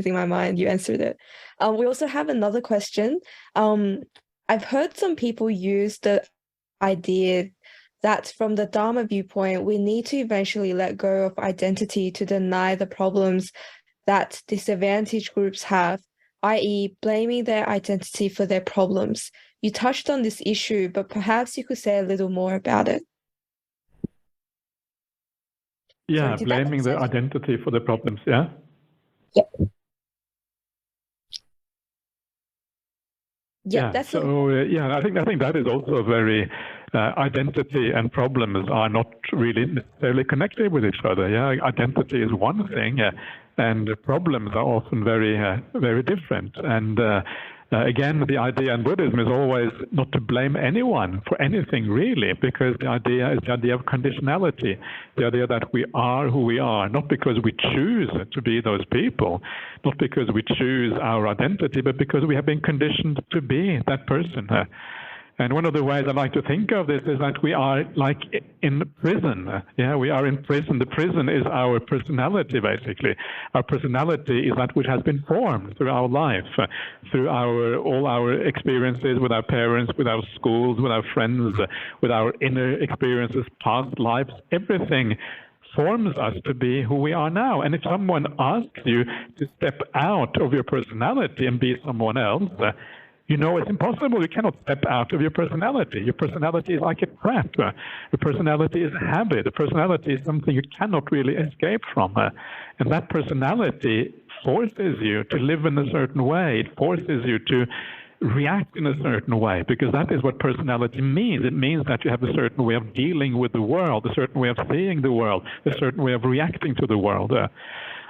Speaker 1: in my mind, you answered it. We also have another question. I've heard some people use the idea that from the Dharma viewpoint, we need to eventually let go of identity to deny the problems that disadvantaged groups have, i.e., blaming their identity for their problems. You touched on this issue, but perhaps you could say a little more about it.
Speaker 3: Yeah,
Speaker 1: Sorry,
Speaker 3: blaming the identity for the problems, yeah?
Speaker 1: Yep.
Speaker 3: Yeah,
Speaker 1: that's
Speaker 3: so yeah, I think that is also very identity and problems are not really necessarily connected with each other. Yeah, identity is one thing, and problems are often very very different. And again, the idea in Buddhism is always not to blame anyone for anything really, because the idea is the idea of conditionality, the idea that we are who we are, not because we choose to be those people, not because we choose our identity, but because we have been conditioned to be that person. And one of the ways I like to think of this is that we are like in prison. Yeah, we are in prison. The prison is our personality, basically. Our personality is that which has been formed through our life, through all our experiences with our parents, with our schools, with our friends, with our inner experiences, past lives. Everything forms us to be who we are now. And if someone asks you to step out of your personality and be someone else, you know it's impossible. You cannot step out of your personality. Your personality is like a trap. Your personality is a habit. A personality is something you cannot really escape from. And that personality forces you to live in a certain way. It forces you to react in a certain way, because that is what personality means. It means that you have a certain way of dealing with the world, a certain way of seeing the world, a certain way of reacting to the world.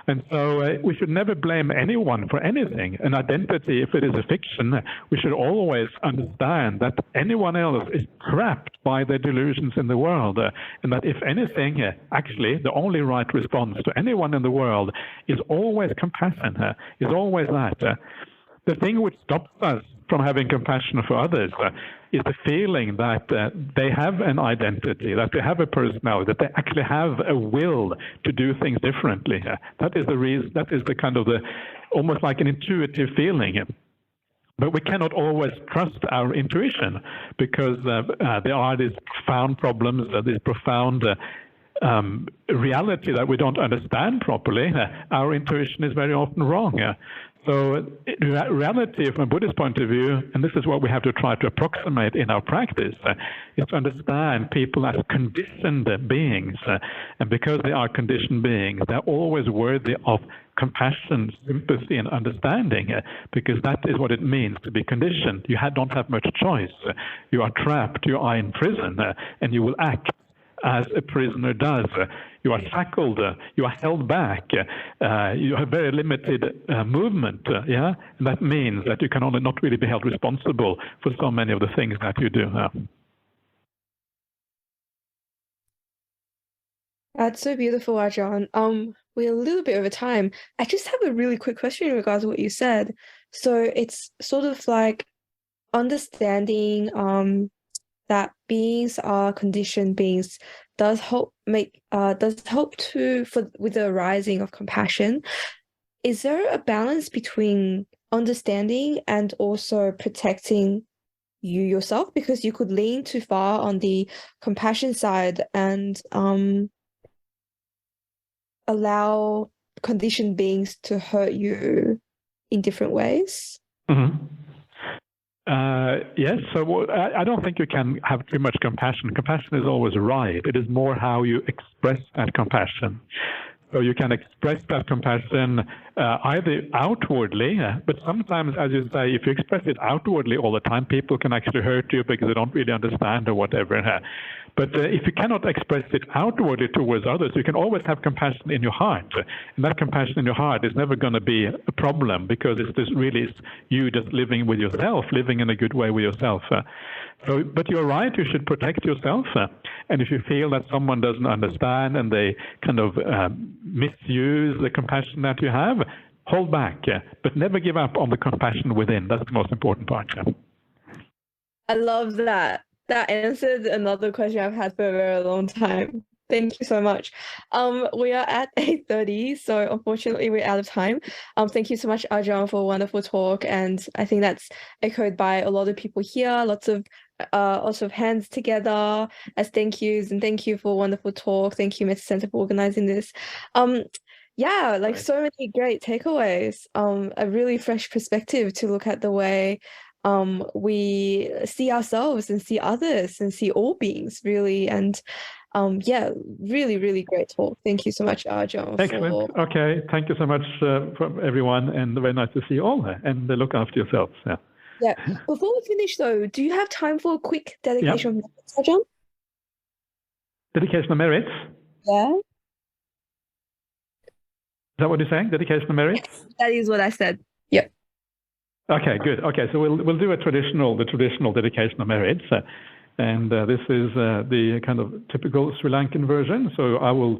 Speaker 3: And so we should never blame anyone for anything. An identity, if it is a fiction, we should always understand that anyone else is trapped by their delusions in the world. And that if anything, actually, the only right response to anyone in the world is always compassion, is always that. The thing which stops us from having compassion for others is the feeling that they have an identity, that they have a personality, that they actually have a will to do things differently. That is the reason. That is the kind of almost like an intuitive feeling. But we cannot always trust our intuition, because there are these profound problems, this profound reality that we don't understand properly. Our intuition is very often wrong. So reality from a Buddhist point of view, and this is what we have to try to approximate in our practice, is to understand people as conditioned beings. And because they are conditioned beings, they're always worthy of compassion, sympathy, and understanding, because that is what it means to be conditioned. You don't have much choice. You are trapped, you are in prison, and you will act as a prisoner does. You are shackled, you are held back, you have very limited movement, yeah? And that means that you can only not really be held responsible for so many of the things that you do.
Speaker 1: That's so beautiful, Ajahn. We're a little bit over time. I just have a really quick question in regards to what you said. So it's sort of like understanding that beings are conditioned beings does help with the arising of compassion. Is there a balance between understanding and also protecting you yourself? Because you could lean too far on the compassion side and allow conditioned beings to hurt you in different ways.
Speaker 3: Mm-hmm. Yes, so I don't think you can have too much compassion. Compassion is always right. It is more how you express that compassion. So you can express that compassion either outwardly, but sometimes, as you say, if you express it outwardly all the time, people can actually hurt you because they don't really understand or whatever. But if you cannot express it outwardly towards others, you can always have compassion in your heart. And that compassion in your heart is never going to be a problem, because it's just really you just living with yourself, living in a good way with yourself. But you're right, you should protect yourself. And if you feel that someone doesn't understand and they kind of misuse the compassion that you have, hold back, but never give up on the compassion within. That's the most important part.
Speaker 1: I love that. that answered another question I've had for a very long time. Thank you so much. We are at 8:30, so unfortunately we're out of time. Thank you so much, Ajahn, for a wonderful talk, and I think that's echoed by a lot of people here. Lots of hands together as thank yous, and thank you for a wonderful talk. Thank you, Mr. Center, for organizing this. Yeah, like so many great takeaways. A really fresh perspective to look at the way we see ourselves and see others and see all beings, really. And yeah, really, really great talk. Thank you so much, Ajahn.
Speaker 3: Excellent. Okay, thank you so much from everyone, and very nice to see you all there. And look after yourselves. Yeah.
Speaker 1: Yeah. Before we finish, though, do you have time for a quick dedication of merits, Ajahn?
Speaker 3: Dedication of merits?
Speaker 1: Yeah.
Speaker 3: Is that what you're saying? Dedication of merits?
Speaker 1: Yes, that is what I said. Yep.
Speaker 3: Okay, good. Okay, so we'll do the traditional dedication of merits, and this is the kind of typical Sri Lankan version. So I will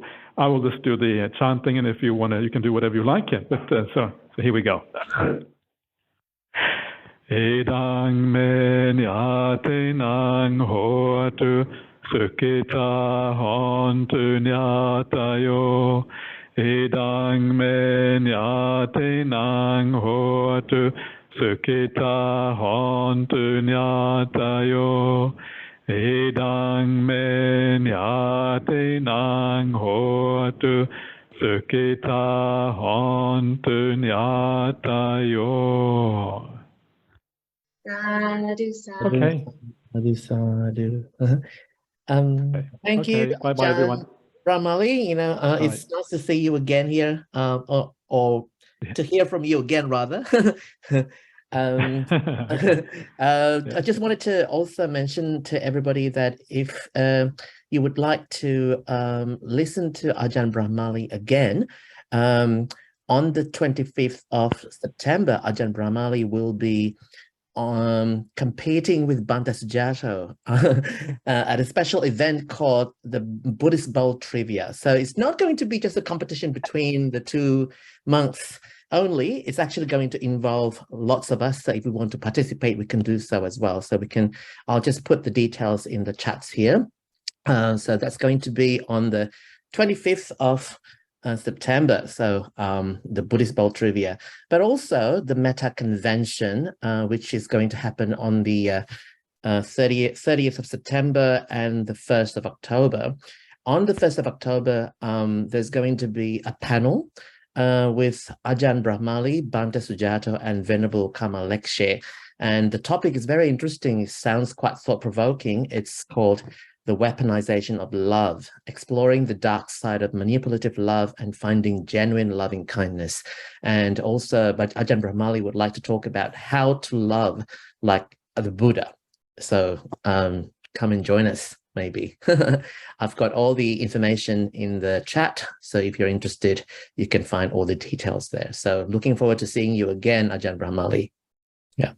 Speaker 3: just do the chanting, and if you want to, you can do whatever you like. But so here we go. Edang me nyatenang hotu sukita hontu nyatayo. Edang me nyatenang hotu sukita hontu nyatayo. Edang me nyatenang hotu sukita hontu nyatayo.
Speaker 4: Sadhu, sadhu.
Speaker 3: Okay.
Speaker 5: Sadhu, sadhu. Thank you,
Speaker 3: Bye bye, everyone.
Speaker 5: Brahmali. It's nice to see you again here, or to hear from you again, rather. I just wanted to also mention to everybody that if you would like to listen to Ajahn Brahmali again, on the 25th of September, Ajahn Brahmali will be competing with Bhante Sujato at a special event called the Buddhist Bowl Trivia. So it's not going to be just a competition between the two monks only. It's actually going to involve lots of us. So if we want to participate, we can do so as well. So I'll just put the details in the chats here. So that's going to be on the 25th of September, so the Buddhist Bowl Trivia, but also the Metta Convention, which is going to happen on the 30th of September and the 1st of October. On the 1st of October, there's going to be a panel with Ajahn Brahmali, Bhante Sujato, and Venerable Karma Lekshe. And the topic is very interesting. It sounds quite thought-provoking. It's called The Weaponization of Love, Exploring the Dark Side of Manipulative Love and Finding Genuine Loving Kindness. And also, but Ajahn Brahmali would like to talk about how to love like the Buddha. So come and join us, maybe. I've got all the information in the chat. So if you're interested, you can find all the details there. So looking forward to seeing you again, Ajahn Brahmali. Yeah.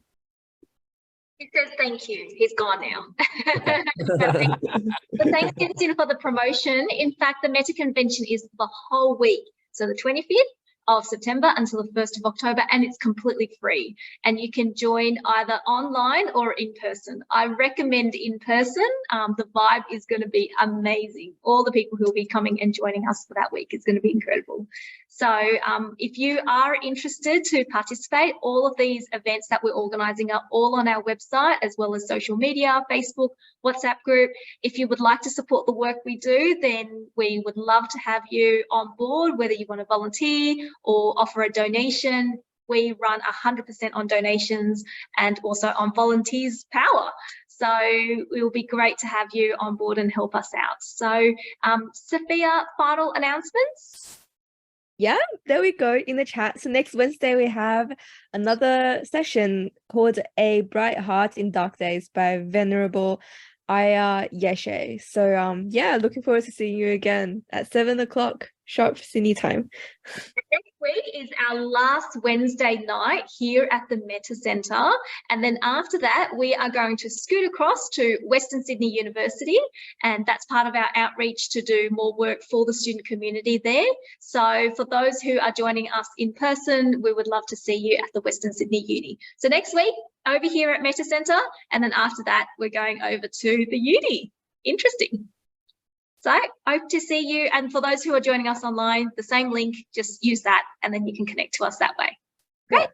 Speaker 4: He says thank you. He's gone now. Okay. But thanks, Tenzin, for the promotion. In fact, the Metta Convention is the whole week. So the 25th of September until the 1st of October, and it's completely free. And you can join either online or in person. I recommend in person. The vibe is going to be amazing. All the people who will be coming and joining us for that week is going to be incredible. So if you are interested to participate, all of these events that we're organising are all on our website, as well as social media, Facebook, WhatsApp group. If you would like to support the work we do, then we would love to have you on board, whether you want to volunteer or offer a donation. We run 100% on donations and also on volunteers' power. So it will be great to have you on board and help us out. So Sophia, final announcements?
Speaker 1: Yeah, there we go in the chat. So next Wednesday, we have another session called A Bright Heart in Dark Days by Venerable Ayya Yeshe. So yeah, looking forward to seeing you again at 7 o'clock. sharp Sydney time.
Speaker 4: Next week is our last Wednesday night here at the Metta Centre. And then after that, we are going to scoot across to Western Sydney University. And that's part of our outreach to do more work for the student community there. So for those who are joining us in person, we would love to see you at the Western Sydney Uni. So next week, over here at Metta Centre. And then after that, we're going over to the uni. Interesting. So hope to see you. And for those who are joining us online, the same link, just use that and then you can connect to us that way. Great.